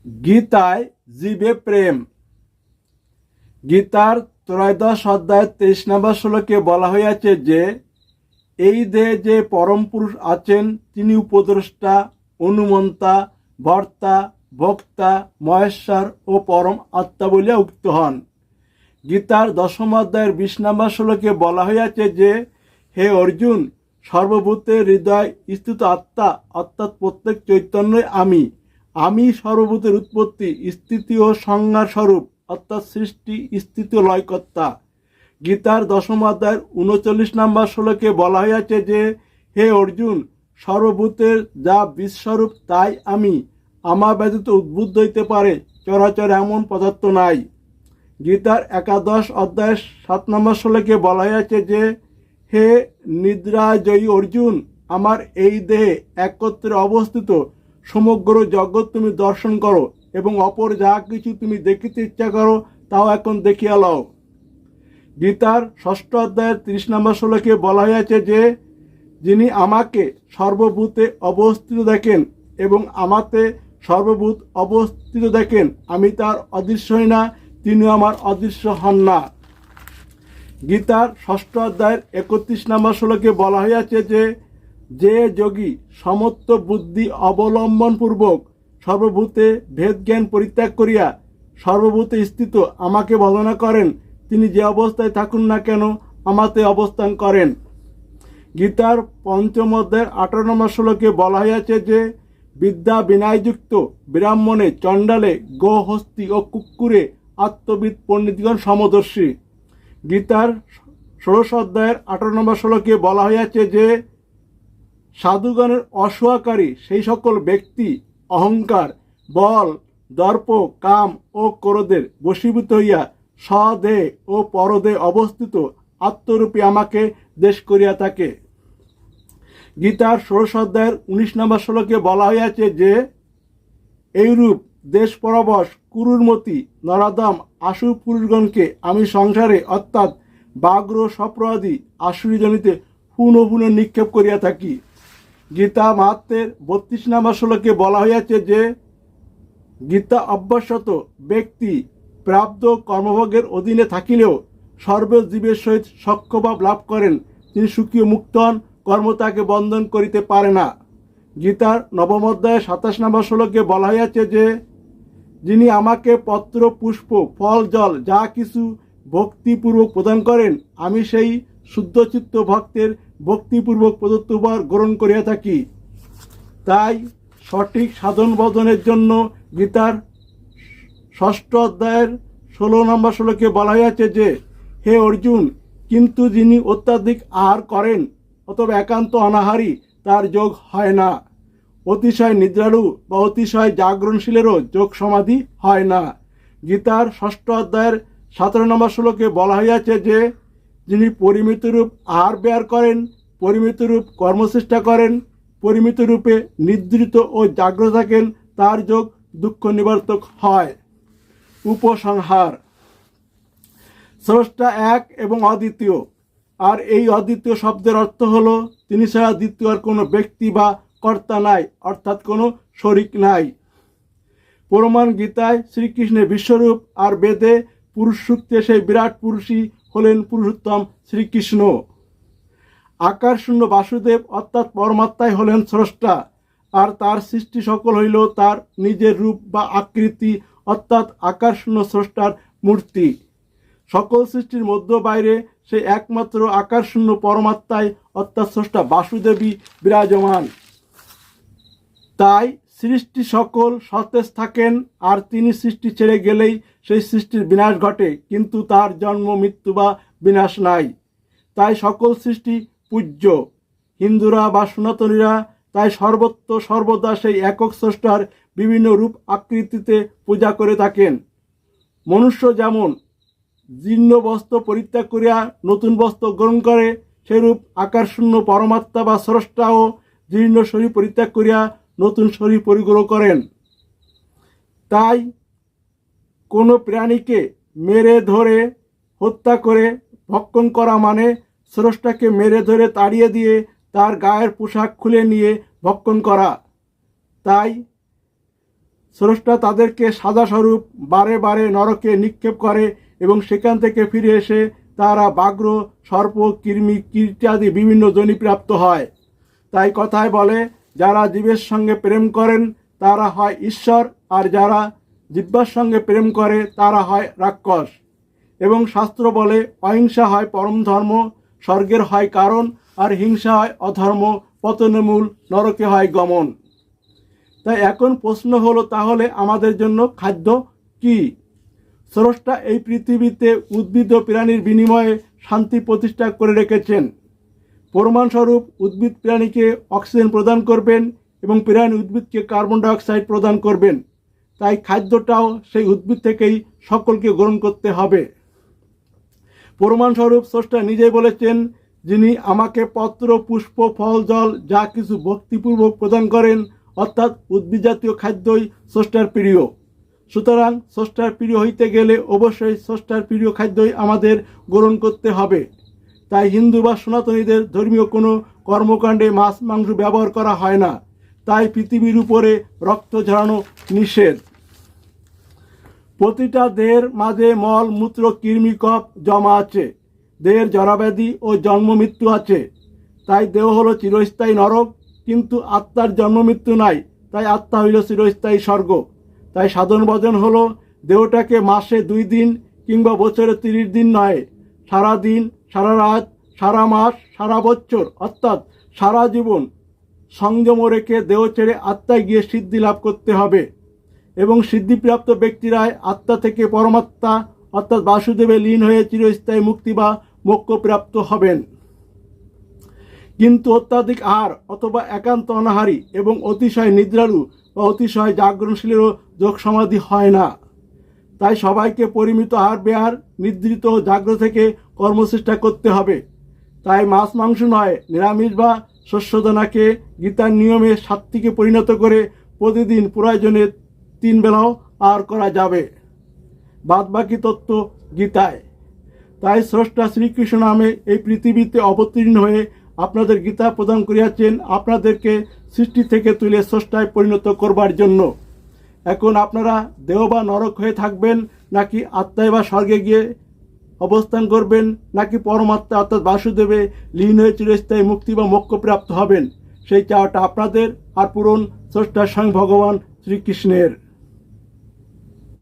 গীতায় জীবে প্রেম। গীতার ত্রয়োদশ অধ্যায় 23 নম্বর শ্লোকে বলা হয়েছে যে এই দেহে যে পরম পুরুষ আছেন তিনি উপদ্রষ্টা, অনুমন্তা, ভর্তা, ভোক্তা, মহেশ্বর ও পরম আত্মা বলিয়া উক্ত হন। গীতার দশম অধ্যায়ের 20 নম্বর শ্লোকে বলা হয়েছে যে হে অর্জুন, সর্বভূতের হৃদয় স্থিত আত্মা অর্থাৎ প্রত্যেক চৈতন্যই আমি সর্বভূতের উৎপত্তি, স্থিতি ও সংজ্ঞার স্বরূপ অর্থাৎ সৃষ্টি, স্থিতি ও লয়কর্তা। গীতার দশম অধ্যায়ের 39 নম্বর শ্লোকে বলা হয়েছে যে হে অর্জুন, সর্বভূতের যা বিশ্বরূপ তাই আমার ব্যতীত উদ্বুদ্ধ হইতে পারে চরাচর এমন পদার্থ নাই। গীতার একাদশ অধ্যায়ের 7 নম্বর শ্লোকে বলা হয়েছে যে হে নিদ্রাজয়ী অর্জুন, আমার এই দেহে একত্রে অবস্থিত সমগ্র জগৎ তুমি দর্শন করো এবং অপর যা কিছু তুমি দেখিতে ইচ্ছা করো তাও এখন দেখিয়া লও। গীতার ষষ্ঠ অধ্যায়ের 30 নম্বর শ্লোকে বলা হয়েছে যে যিনি আমাকে সর্বভূতে অবস্থিত দেখেন এবং আমাতে সর্বভূত অবস্থিত দেখেন, আমি তার অদৃশ্য হই না, তিনিও আমার অদৃশ্য হন না। গীতার ষষ্ঠ অধ্যায়ের 31 নম্বর শ্লোকে বলা হয়েছে যে যোগী সমত্ব বুদ্ধি অবলম্বন পূর্বক সর্বভূতে ভেদ জ্ঞান পরিত্যাগ করিয়া সর্বভূতে স্থিত আমাকে ভজনা করেন, তিনি যে অবস্থায় থাকুন না কেন আমাতে অবস্থান করেন। গীতার পঞ্চম অধ্যায়ের 18 নম্বর শ্লোকে বলা হয়েছে যে বিদ্যা বিনয়যুক্ত ব্রাহ্মণে, চণ্ডালে, গোহস্তি ও কুক্কুরে আত্মবিদ পণ্ডিতগণ সমদর্শী। গীতার 16 অধ্যায়ের 18 নম্বর শ্লোকে বলা হয়েছে যে সাধুগণের অসহকারী সেই সকল ব্যক্তি অহংকার, বল, দর্প, কাম ও ক্রোধের বশীভূত হইয়া স্বদেহ ও পরদেহে অবস্থিত আত্মরূপী আমাকে দেশ করিয়া থাকে। গীতার 16 অধ্যায়ের 19 নম্বর শ্লোকে বলা হয়েছে যে এইরূপ দেশ পরবশ কুরুরমতি নরাদম আশু পুরুষগণকে আমি সংসারে অর্থাৎ ব্যাঘ্র সপ্রদি আশুরিজনিতে পুনঃ নিক্ষেপ করিয়া থাকি। গীতা মাহাত্ম্যের 32 নম্বর শ্লোকে বলা হয়েছে যে গীতা অভ্যাসত ব্যক্তি প্রাপ্ত কর্মভোগের অধীনে থাকিলেও সর্বজীবের সহিত সখ্যভাব লাভ করেন, তিনি সুখী ও মুক্ত হন, কর্ম তাকে বন্ধন করিতে পারে না। গীতার নবম অধ্যায়ে 27 নম্বর শ্লোকে বলা হয়েছে যে যিনি আমাকে পত্র, পুষ্প, ফল, জল যা কিছু ভক্তিপূর্বক প্রদান করেন, আমি সেই শুদ্ধচিত্ত ভক্তের ভক্তিপূর্বক প্রদত্ত উপহার গ্রহণ করিয়া থাকি। তাই সঠিক সাধন বদনের জন্য গীতার 6ষ্ঠ অধ্যায়ের 16 নম্বর শ্লোকে বলা হয়েছে যে হে অর্জুন, কিন্তু যিনি অত্যাধিক আহার করেন অথবা একান্ত অনাহারী তার যোগ হয় না। অতিশয় নিদ্রালু বা অতিশয় জাগরণশীলেরও যোগ সমাধি হয় না। গীতার 6ষ্ঠ অধ্যায়ের 17 নম্বর শ্লোকে বলা হয়েছে যে যিনি পরিমিতরূপ আহার ব্যয় করেন, পরিমিতরূপ কর্মচেষ্টা করেন, পরিমিত রূপে নিদ্রিত ও জাগ্রত থাকেন, তার যোগ দুঃখ নিবর্তক হয়। উপসংহার: স্রষ্টা এক এবং অদ্বিতীয়, আর এই অদ্বিতীয় শব্দের অর্থ হলো তিনি ছাড়া দ্বিতীয় আর কোনো ব্যক্তি বা কর্তা নাই, অর্থাৎ কোনো শরিক নাই। প্রমাণ গীতায় শ্রীকৃষ্ণের বিশ্বরূপ, আর বেদে পুরুষ সূক্তে সেই বিরাট পুরুষই হলেন পুরুষোত্তম শ্রীকৃষ্ণ। আকার শূন্য বাসুদেব অর্থাৎ পরমাত্মাই হলেন স্রষ্টা, আর তার সৃষ্টি সকল হইল তার নিজের রূপ বা আকৃতি অর্থাৎ আকার শূন্য স্রষ্টার মূর্তি। সকল সৃষ্টির মধ্য বাইরে সেই একমাত্র আকার শূন্য পরমাত্মাই অর্থাৎ স্রষ্টা বাসুদেবী বিরাজমান। তাই সৃষ্টি সকল সতেজ থাকেন, আর তিনি সৃষ্টি ছেড়ে গেলেই সেই সৃষ্টির বিনাশ ঘটে, কিন্তু তার জন্ম, মৃত্যু বা বিনাশ নাই। তাই সকল সৃষ্টি পূজ্য। হিন্দুরা বা সনাতনীরা তাই সর্বত্র সর্বদা সেই একক স্রষ্টার বিভিন্ন রূপ আকৃতিতে পূজা করে থাকেন। মনুষ্য যেমন জীর্ণ বস্ত্র পরিত্যাগ করিয়া নতুন বস্ত্র গ্রহণ করে, সেরূপ আকার শূন্য পরমাত্মা বা স্রষ্টাও জীর্ণ শরীর পরিত্যাগ করিয়া নতুন শরীর পরিগ্রহ করেন। তাই কোনো প্রাণীকে মেরে ধরে হত্যা করে ভক্ষণ করা মানে স্রষ্টাকে মেরে ধরে তাড়িয়ে দিয়ে তার গায়ের পোশাক খুলে নিয়ে ভক্ষণ করা। তাই স্রষ্টা তাদেরকে সাজাস্বরূপ বারে বারে নরকে নিক্ষেপ করে এবং সেখান থেকে ফিরে এসে তারা ব্যাঘ্র, সর্প, কৃমি, ইত্যাদি বিভিন্ন যোনিপ্রাপ্ত হয়। তাই কথায় বলে, যারা জীবের সঙ্গে প্রেম করেন তারা হয় ঈশ্বর, আর যারা জিহ্বার সঙ্গে প্রেম করে তারা হয় রাক্ষস। এবং শাস্ত্র বলে, অহিংসা হয় পরম ধর্ম, স্বর্গের হয় কারণ, আর হিংসা হয় অধর্ম, পতনের মূল, নরকে হয় গমন। তাই এখন প্রশ্ন হলো, তাহলে আমাদের জন্য খাদ্য কি? স্রষ্টা এই পৃথিবীতে উদ্ভিদ ও প্রাণীর বিনিময়ে শান্তি প্রতিষ্ঠা করে রেখেছেন। প্রমাণস্বরূপ উদ্ভিদ প্রাণীকে অক্সিজেন প্রদান করবেন এবং প্রাণী উদ্ভিদকে কার্বন ডাইঅক্সাইড প্রদান করবেন। তাই খাদ্যটাও সেই উদ্ভিদ থেকেই সকলকে গ্রহণ করতে হবে। প্রমাণস্বরূপ স্রষ্টা নিজেই বলেছেন, যিনি আমাকে পত্র, পুষ্প, ফল, জল যা কিছু ভক্তিপূর্বক প্রদান করেন, অর্থাৎ উদ্ভিদ জাতীয় খাদ্যই স্রষ্টার প্রিয়। সুতরাং স্রষ্টার প্রিয় হইতে গেলে অবশ্যই স্রষ্টার প্রিয় খাদ্যই আমাদের গ্রহণ করতে হবে। তাই হিন্দু বা সনাতনীদের ধর্মীয় কোনো কর্মকাণ্ডে মাছ মাংস ব্যবহার করা হয় না। তাই পৃথিবীর উপরে রক্ত ঝরানো নিষেধ। প্রতিটা দেহের মাঝে মল, মূত্র, কৃমি, কফ জমা আছে। দেহের জরাব্যাধি ও জন্ম মৃত্যু আছে। তাই দেহ হলো চিরস্থায়ী নরক, কিন্তু আত্মার জন্ম মৃত্যু নাই। তাই আত্মা হইল চিরস্থায়ী স্বর্গ। তাই সাধন ভজন হলো দেহটাকে মাসে 2 দিন কিংবা বছরে 30 দিন নয়, সারা দিন, সারা রাত, সারা মাস, সারা বছর, অর্থাৎ সারা জীবন সংযম রেখে দেহ ছেড়ে আত্মায় গিয়ে সিদ্ধি লাভ করতে হবে। এবং সিদ্ধিপ্রাপ্ত ব্যক্তিরাই আত্মা থেকে পরমাত্মা অর্থাৎ বাসুদেবে লীন হয়ে চিরস্থায়ী মুক্তি বা মোক্ষপ্রাপ্ত হবেন। কিন্তু অত্যাধিক আহার অথবা একান্ত অনাহারী এবং অতিশয় নিদ্রালু বা অতিশয় জাগরণশীলেরও যোগ সমাধি হয় না। তাই সবাইকে পরিমিত আহার বিহার, নিদ্রিত ও জাগ্রত থেকে কর্মচেষ্টা করতে হবে। তাই মাছ মাংস নয়, নিরামিষ বা শস্যদানাকে গীতার নিয়মে সাত্ত্বিকে পরিণত করে প্রতিদিন প্রয়োজনে 3 বেলাও আহার করা যাবে। বাদবাকি তত্ত্ব গীতায়। তাই স্রষ্টা শ্রীকৃষ্ণ নামে এই পৃথিবীতে অবতীর্ণ হয়ে আপনাদের গীতা প্রদান করিয়াছেন, আপনাদেরকে সৃষ্টি থেকে তুলে স্রষ্টায় পরিণত করবার জন্য। এখন আপনারা দেহ বা নরক হয়ে থাকবেন, নাকি আত্মায় বা স্বর্গে গিয়ে অবস্থান করবেন, নাকি পরমাত্মা অর্থাৎ বাসুদেবে লীন হয়ে চিরস্থায়ী মুক্তি বা মোক্ষপ্রাপ্ত হবেন, সেই চাওয়াটা আপনাদের, আর পূরণ স্রষ্টার স্বয়ং ভগবান শ্রীকৃষ্ণের।